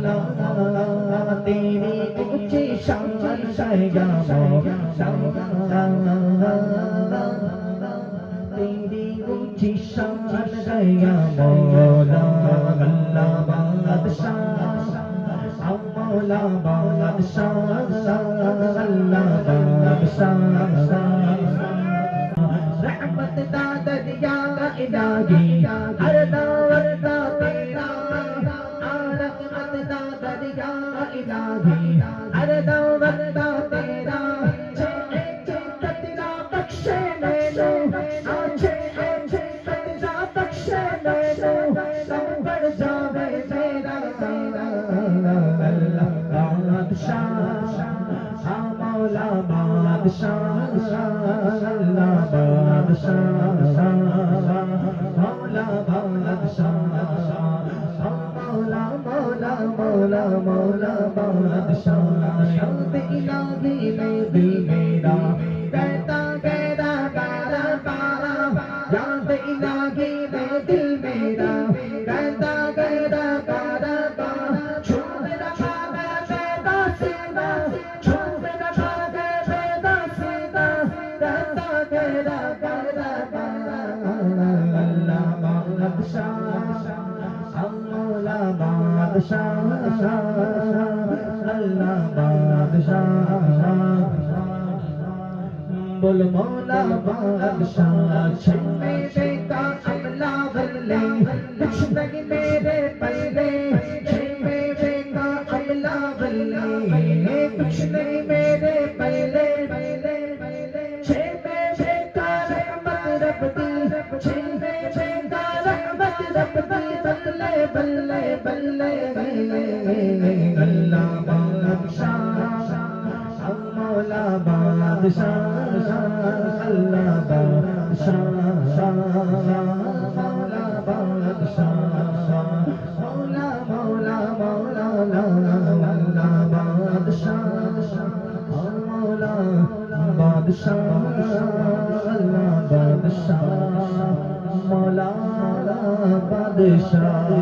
مولا تیری اونچی شان ہے یا مولا تیری اونچی شان ہے یا مولا اللہ بادشاہ مولا بادشاہ اللہ بادشاہ رحمت دا دریا الہی ہر دعوت دا تیرا رحمت دا دریا الہی ہر دعوت دا تیرا قطرہ بخشے مینو آنچے قطرہ بخشے مینو سب بڑھ جاوے میرا اللہ بادشاہ مولا بادشاہ اللہ بادشاہ مولا بادشاہ مولا مولا مولا مولا بادشاہ یاد الہی میں دل میرا کہتا کہتا پارا پارا یاد الہی میں دل میرا کہتا کہتا پارا پارا چھوڑ رہا میں بیدا سیدھا چھوڑ رہا میں بیدا سیدھا کہتا کہتا پارا پارا اللہ بادشاہ مولا بادشاہ اللہ بادشاہ بول مولا بادشاہ چھپے دیکھا عملہ بلے کچھ نہیں میرے پلے چھپے دیکھا عملہ بلے کچھ نہیں میرے پلے چھپے دیکھا رحمت رب دی چھپے دیکھا رحمت رب دی بلے بلے بلے اللہ بادشاہ مولا بادشاہ اللہ بادشاہ مولا بادشاہ مولا مولا مولا مولا بادشاہ مولا بادشاہ اللہ بادشاہ مولا بادشاہ